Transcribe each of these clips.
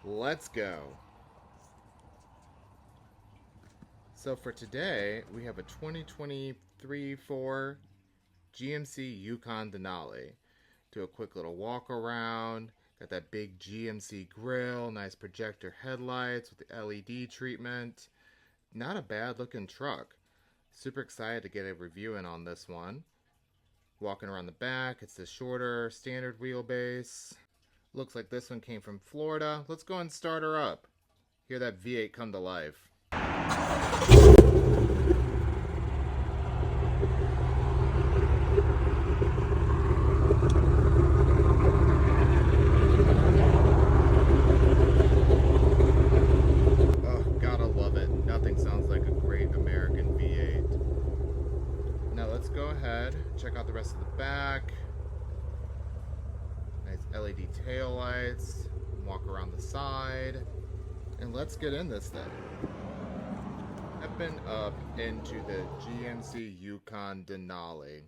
Let's go. So for today, we have a 2023-4 GMC Yukon Denali. Do a quick little walk around. Got that big GMC grill, nice projector headlights with the LED treatment. Not a bad looking truck. Super excited to get a review in on this one. Walking around the back, it's the shorter standard wheelbase. Looks like this one came from Florida. Let's go and start her up. Hear that V8 come to life. Oh, gotta love it. Nothing sounds like a great American V8. Now let's go ahead, check out the rest of the back. Nice LED tail lights. Walk around the side. And let's get in this thing. I've been up into the GMC Yukon Denali,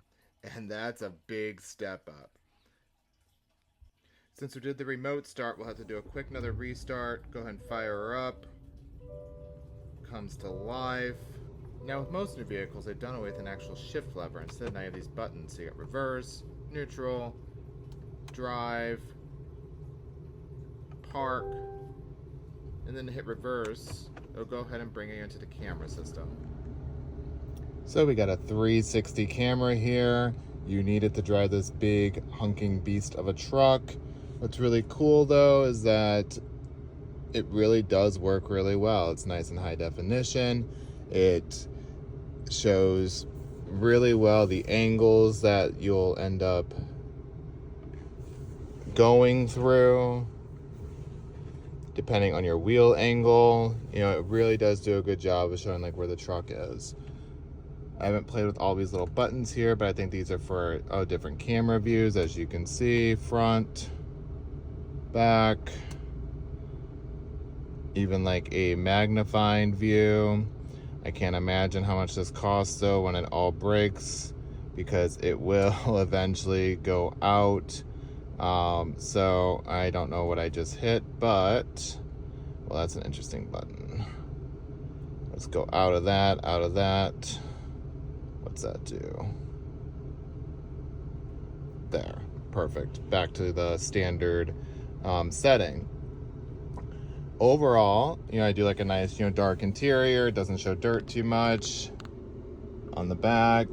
and that's a big step up. Since we did the remote start, we'll have to do a quick another restart. Go ahead and fire her up. Comes to life. Now with most new vehicles, they've done away with an actual shift lever. Instead, now you have these buttons. So you got reverse, neutral, drive, park, and then to hit reverse, it'll go ahead and bring you into the camera system. So we got a 360 camera here. You need it to drive this big hunking beast of a truck. What's really cool though is that it really does work really well. It's nice and high definition. It shows really well the angles that you'll end up going through depending on your wheel angle. You know, it really does do a good job of showing like where the truck is. I haven't played with all these little buttons here, but I think these are for different camera views. As you can see, front, back, even like a magnifying view. I can't imagine how much this costs though when it all breaks, because it will eventually go out. So I don't know what I just hit, but well, that's an interesting button. Let's go out of that, out of that. What's that do? There, perfect. Back to the standard setting. Overall, you know, I do like a nice, you know, dark interior. It doesn't show dirt too much. On the back,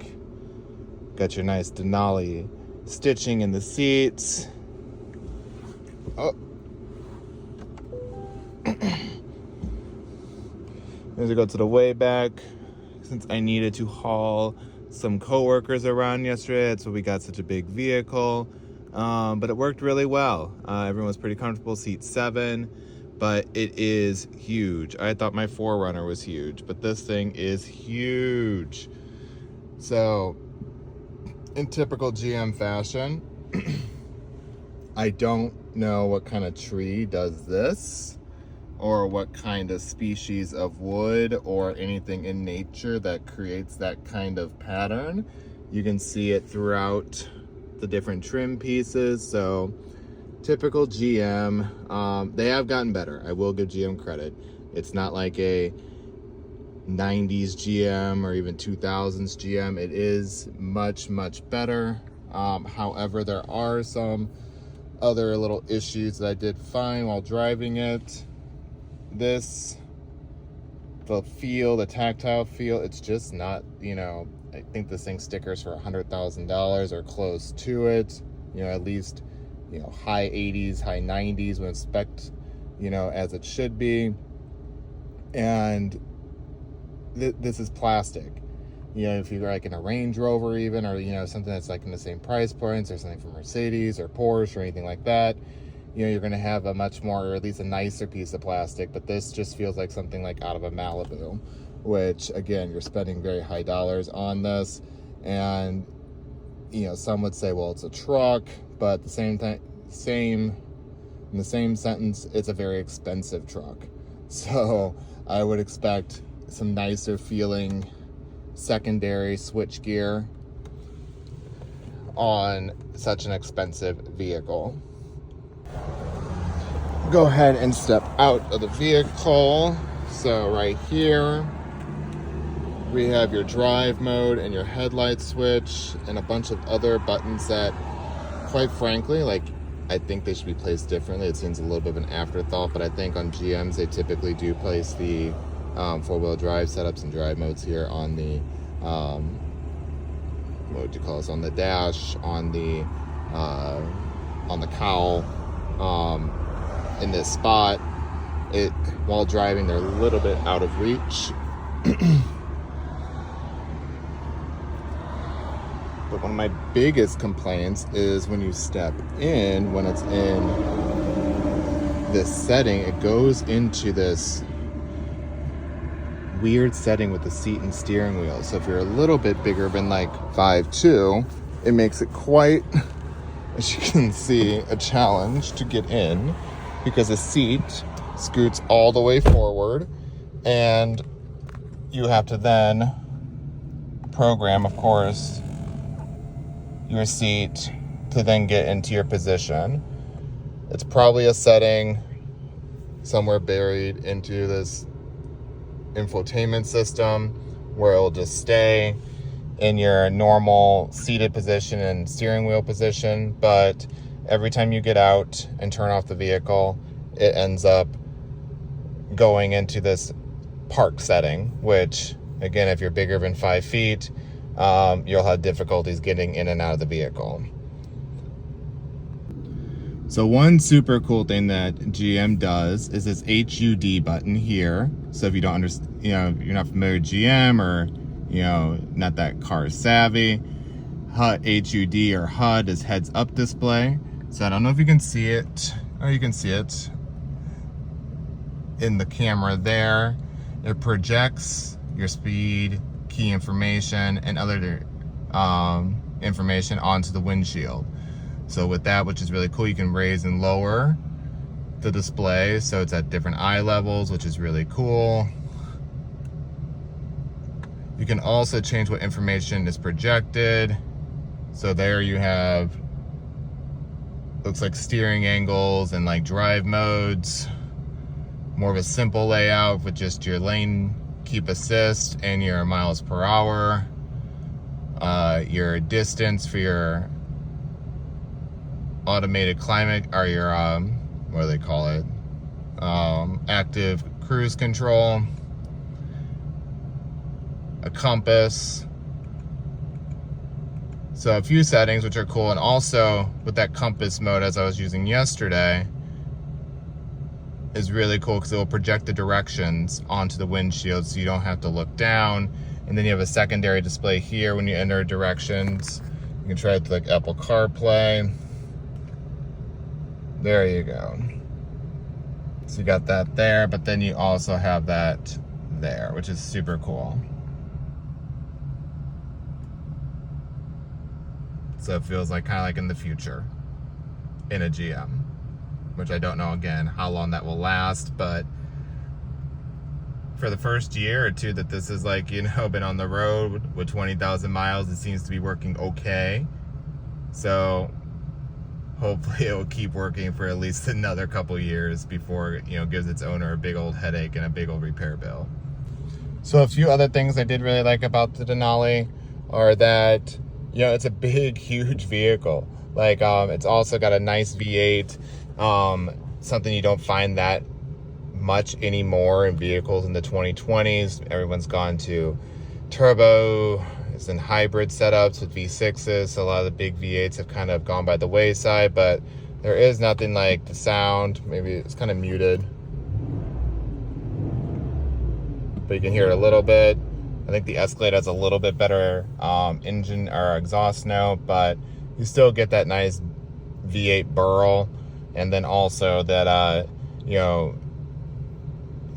got your nice Denali stitching in the seats. Oh. As we go to the way back, since I needed to haul some coworkers around yesterday, that's why we got such a big vehicle. But it worked really well. Everyone was pretty comfortable, seat 7, but it is huge. I thought my 4Runner was huge, but this thing is huge. So, in typical GM fashion, I don't know what kind of tree does this, or what kind of species of wood or anything in nature that creates that kind of pattern. You can see it throughout the different trim pieces. So typical GM. They have gotten better. I will give GM credit. It's not like a 90s GM or even 2000s GM. It is much, much better. However, there are some other little issues that I did find while driving it. The feel, the tactile feel, it's just not, you know, I think this thing stickers for $100,000 or close to it. You know, at least, you know, high 80s, high 90s when spec'd, you know, as it should be. And this is plastic. You know, if you're like in a Range Rover even, or, you know, something that's like in the same price points, or something from Mercedes or Porsche or anything like that, you know, you're going to have a much more, or at least a nicer piece of plastic. But this just feels like something like out of a Malibu, which again, you're spending very high dollars on this. And, you know, some would say, well, it's a truck, but at the same time, in the same sentence, it's a very expensive truck. So I would expect some nicer feeling secondary switch gear on such an expensive vehicle. go ahead and step out of the vehicle. So right here, we have your drive mode and your headlight switch and a bunch of other buttons that, quite frankly, like, I think they should be placed differently. It seems a little bit of an afterthought, but I think on GMs, they typically do place the four-wheel drive setups and drive modes here on the, what would you call this, on the dash, on the cowl, in this spot. While driving, they're a little bit out of reach. But one of my biggest complaints is when you step in, when it's in this setting, it goes into this weird setting with the seat and steering wheel. So if you're a little bit bigger than like 5'2", it makes it quite, as you can see, a challenge to get in, because the seat scoots all the way forward, and you have to then program, of course, your seat to then get into your position. It's probably a setting somewhere buried into this infotainment system where it'll just stay in your normal seated position and steering wheel position, but every time you get out and turn off the vehicle, it ends up going into this park setting, which, again, if you're bigger than 5 feet, you'll have difficulties getting in and out of the vehicle. So one super cool thing that GM does is this HUD button here. So if you don't understand, you're not familiar with GM, or, not that car savvy, HUD or HUD is heads up display. So I don't know if you can see it. Oh, you can see it in the camera there. It projects your speed, key information, and other information onto the windshield. So with that, which is really cool, you can raise and lower the display, so it's at different eye levels, which is really cool. You can also change what information is projected. So there you have, looks like steering angles and like drive modes. More of a simple layout with just your lane keep assist and your miles per hour, your distance for your automated climate, or your what do they call it, active cruise control, a compass. So a few settings which are cool. And also with that compass mode, as I was using yesterday, is really cool because it will project the directions onto the windshield, so you don't have to look down. And then you have a secondary display here when you enter directions. You can try it with like Apple CarPlay. There you go. So you got that there, but then you also have that there, which is super cool. So it feels like kind of like in the future in a GM, which I don't know, again, how long that will last, but for the first year or two that this is like, been on the road with 20,000 miles, it seems to be working okay. So hopefully it will keep working for at least another couple years before it, gives its owner a big old headache and a big old repair bill. So a few other things I did really like about the Denali are that, it's a big, huge vehicle. Like, it's also got a nice V8, something you don't find that much anymore in vehicles in the 2020s. Everyone's gone to turbo, it's in hybrid setups with V6s, so a lot of the big V8s have kind of gone by the wayside, but there is nothing like the sound. Maybe it's kind of muted, but you can hear it a little bit. I think the Escalade has a little bit better engine or exhaust note, but you still get that nice V8 burl, and then also that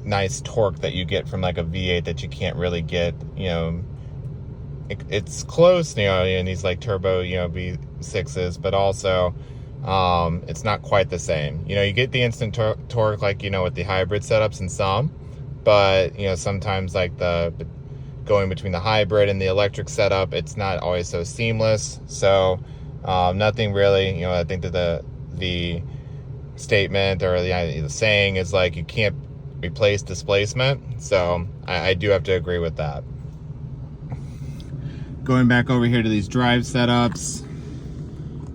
nice torque that you get from like a V8 that you can't really get. It's close, in these like turbo V6s, but also it's not quite the same. You get the instant torque like with the hybrid setups and some, but sometimes like the going between the hybrid and the electric setup, it's not always so seamless. So nothing really, I think that the statement or the saying is like you can't replace displacement. So I do have to agree with that. Going back over here to these drive setups.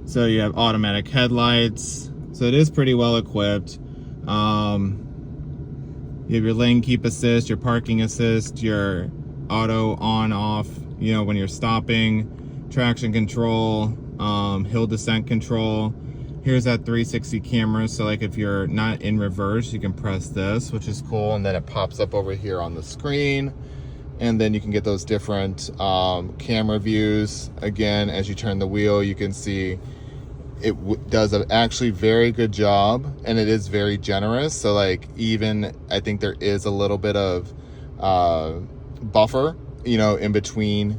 So you have automatic headlights. So it is pretty well equipped. You have your lane keep assist, your parking assist, your auto on off, you know, when you're stopping, traction control, hill descent control. Here's that 360 camera. So like if you're not in reverse, you can press this, which is cool. And then it pops up over here on the screen. And then you can get those different camera views. Again, as you turn the wheel, you can see it does an actually very good job, and it is very generous. So like even I think there is a little bit of buffer, you know, in between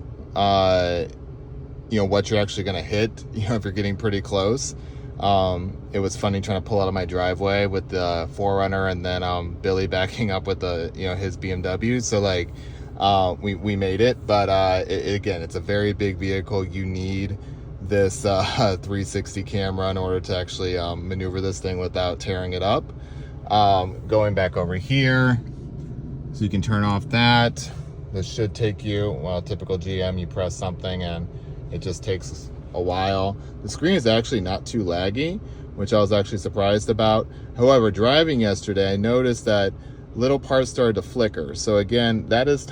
you know, what you're actually going to hit, you know, if you're getting pretty close. It was funny trying to pull out of my driveway with the 4Runner and then Billy backing up with the, you know, his BMW. So like we made it, but again, it's a very big vehicle. You need this 360 camera in order to actually maneuver this thing without tearing it up. Going back over here, so you can turn off that. This should take you, well, typical GM, you press something and it just takes a while. The screen is actually not too laggy, which I was actually surprised about. However, driving yesterday, I noticed that little parts started to flicker. So again, that is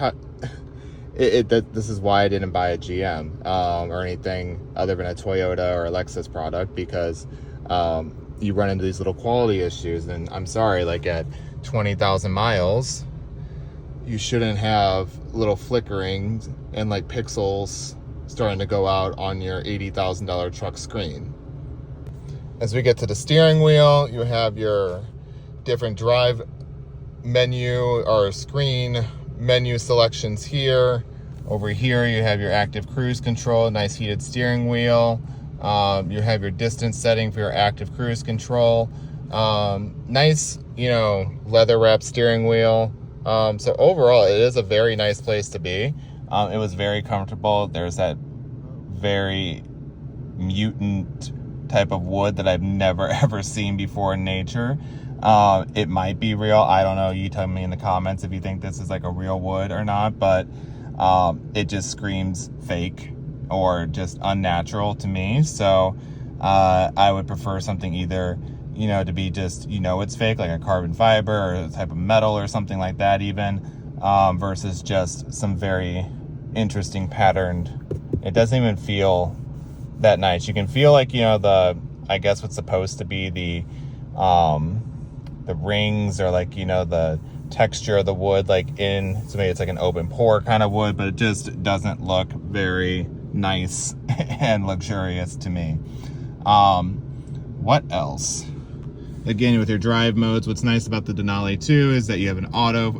this is why I didn't buy a GM or anything other than a Toyota or a Lexus product, because you run into these little quality issues. And I'm sorry, like at 20,000 miles, you shouldn't have little flickering and like pixels starting to go out on your $80,000 truck screen. As we get to the steering wheel, you have your different drive menu or screen menu selections here. Over here you have your active cruise control, nice heated steering wheel. You have your distance setting for your active cruise control. Nice, you know, leather wrapped steering wheel. So overall it is a very nice place to be. It was very comfortable. There's that very mutant type of wood that I've never ever seen before in nature. It might be real, I don't know, you tell me in the comments if you think this is like a real wood or not, but it just screams fake or just unnatural to me. So I would prefer something either, you know, to be just, you know, it's fake, like a carbon fiber or a type of metal or something like that even, versus just some very interesting patterned. It doesn't even feel that nice. You can feel like, you know, I guess what's supposed to be the rings or like, you know, the texture of the wood, like so maybe it's like an open pore kind of wood, but it just doesn't look very nice and luxurious to me. What else? Again, with your drive modes, what's nice about the Denali too is that you have an auto,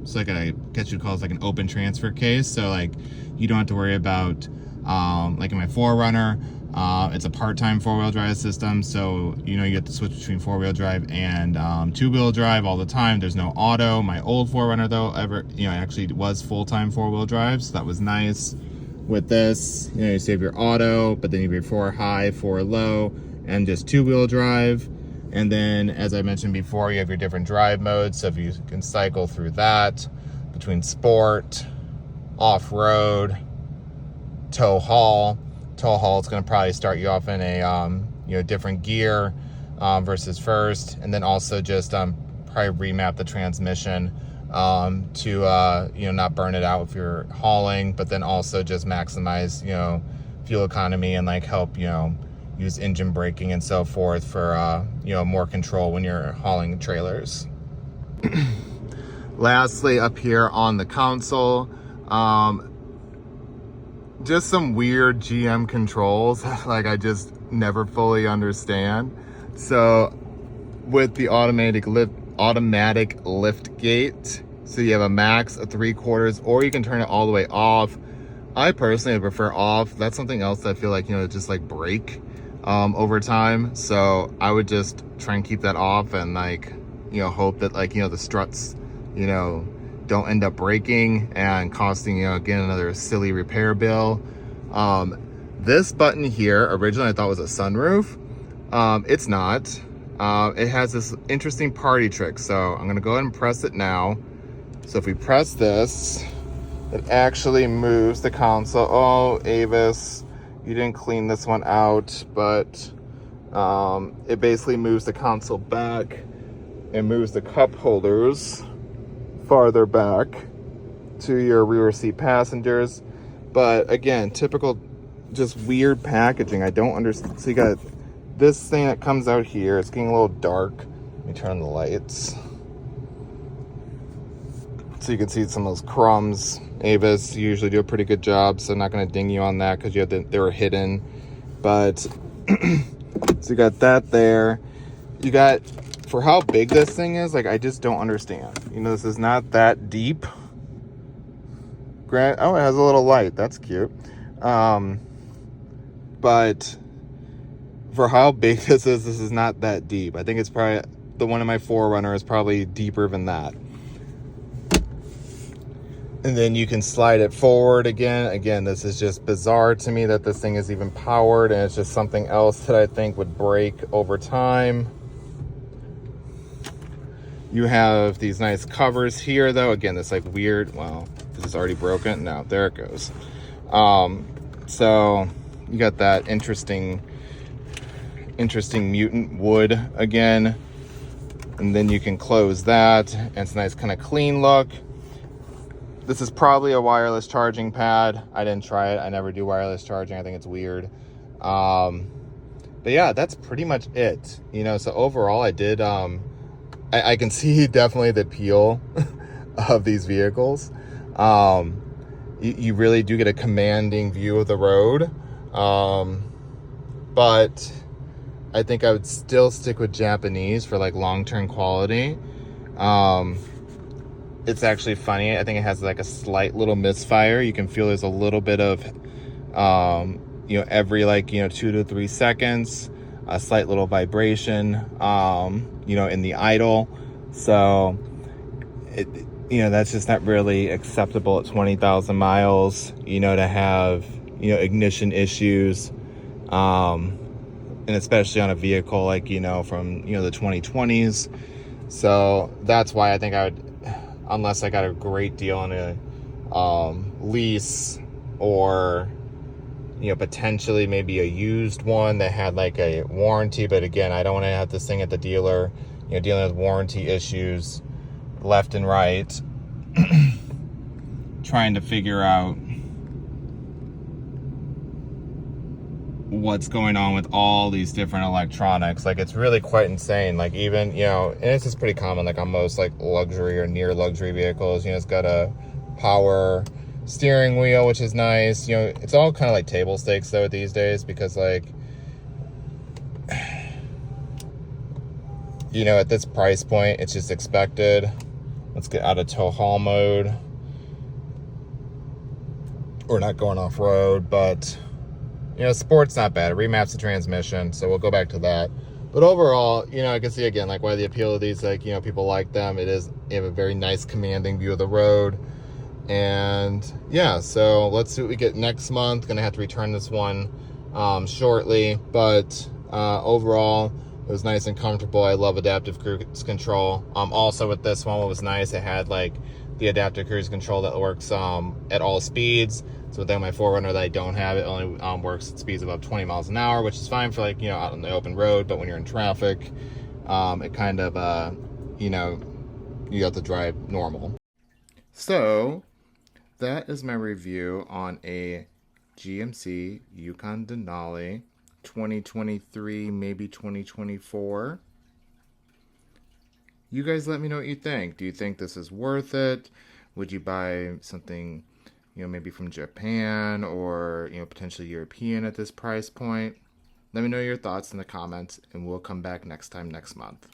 so like I guess you'd call it like an open transfer case. So like you don't have to worry about, like in my 4Runner, it's a part-time 4-wheel drive system. So, you know, you get to switch between 4-wheel drive and 2-wheel drive all the time. There's no auto. My old 4Runner though, actually was full-time 4-wheel drive. So that was nice. With this, you know, you save your auto, but then you have your 4 high, 4 low, and just 2-wheel drive. And then, as I mentioned before, you have your different drive modes. So if you can cycle through that between sport, off-road, tow haul. Tow haul is going to probably start you off in a you know, different gear versus first, and then also just probably remap the transmission to you know, not burn it out if you're hauling, but then also just maximize, you know, fuel economy and like help, you know, use engine braking and so forth for you know, more control when you're hauling trailers. Lastly, up here on the console, just some weird GM controls like I just never fully understand. So with the automatic lift gate, so you have a max, a 3/4, or you can turn it all the way off. I personally prefer off. That's something else that I feel like, you know, just like break over time. So I would just try and keep that off and like, you know, hope that like, you know, the struts, you know, don't end up breaking and costing, you know, again, another silly repair bill. This button here, originally I thought was a sunroof. It's not. It has this interesting party trick. So I'm going to go ahead and press it now. So if we press this, it actually moves the console. Oh, Avis, you didn't clean this one out, but it basically moves the console back and moves the cup holders farther back to your rear seat passengers. But again, typical just weird packaging. I don't understand. So you got this thing that comes out here. It's getting a little dark. Let me turn on the lights so you can see some of those crumbs. Avis, you usually do a pretty good job, so I'm not going to ding you on that because they were hidden. But so you got that there. You got, for how big this thing is, like, I just don't understand. You know, this is not that deep. Oh, it has a little light. That's cute. But for how big this is not that deep. I think it's probably, the one in my 4Runner is probably deeper than that. And then you can slide it forward again. Again, this is just bizarre to me that this thing is even powered, and it's just something else that I think would break over time. You have these nice covers here, though. Again, this like weird, well, this is already broken. No, there it goes. So you got that interesting mutant wood again. And then you can close that, and it's a nice kind of clean look. This is probably a wireless charging pad. I didn't try it. I never do wireless charging. I think it's weird. But yeah, that's pretty much it. You know, so overall I did, I can see definitely the appeal of these vehicles. You really do get a commanding view of the road. But I think I would still stick with Japanese for like long-term quality. It's actually funny. I think it has like a slight little misfire. You can feel there's a little bit of, you know, every like, you know, 2 to 3 seconds, a slight little vibration, you know, in the idle. So, you know, that's just not really acceptable at 20,000 miles, you know, to have, you know, ignition issues, and especially on a vehicle like, you know, from, you know, the 2020s. So that's why I think I would, unless I got a great deal on a lease, or, you know, potentially maybe a used one that had like a warranty. But again, I don't want to have this thing at the dealer, you know, dealing with warranty issues left and right, trying to figure out what's going on with all these different electronics. Like, it's really quite insane. Like, even, you know, and this is pretty common like on most like luxury or near luxury vehicles, you know, it's got a power steering wheel, which is nice. You know, it's all kind of like table stakes though these days, because like, you know, at this price point it's just expected. Let's get out of tow haul mode. We're not going off road, but you know, sport's not bad. It remaps the transmission, so we'll go back to that. But overall, you know, I can see again like why the appeal of these, like, you know, people like them. It is, you have a very nice commanding view of the road. And yeah, so let's see what we get next month. Gonna have to return this one shortly, but overall it was nice and comfortable. I love adaptive cruise control. Also with this one, what was nice, it had like the adaptive cruise control that works at all speeds. So with my 4Runner that I don't have, it only works at speeds above 20 miles an hour, which is fine for like, you know, out on the open road. But when you're in traffic, it kind of, you know, you have to drive normal. So that is my review on a GMC Yukon Denali 2023, maybe 2024. You guys let me know what you think. Do you think this is worth it? Would you buy something, you know, maybe from Japan or, you know, potentially European at this price point? Let me know your thoughts in the comments, and we'll come back next month.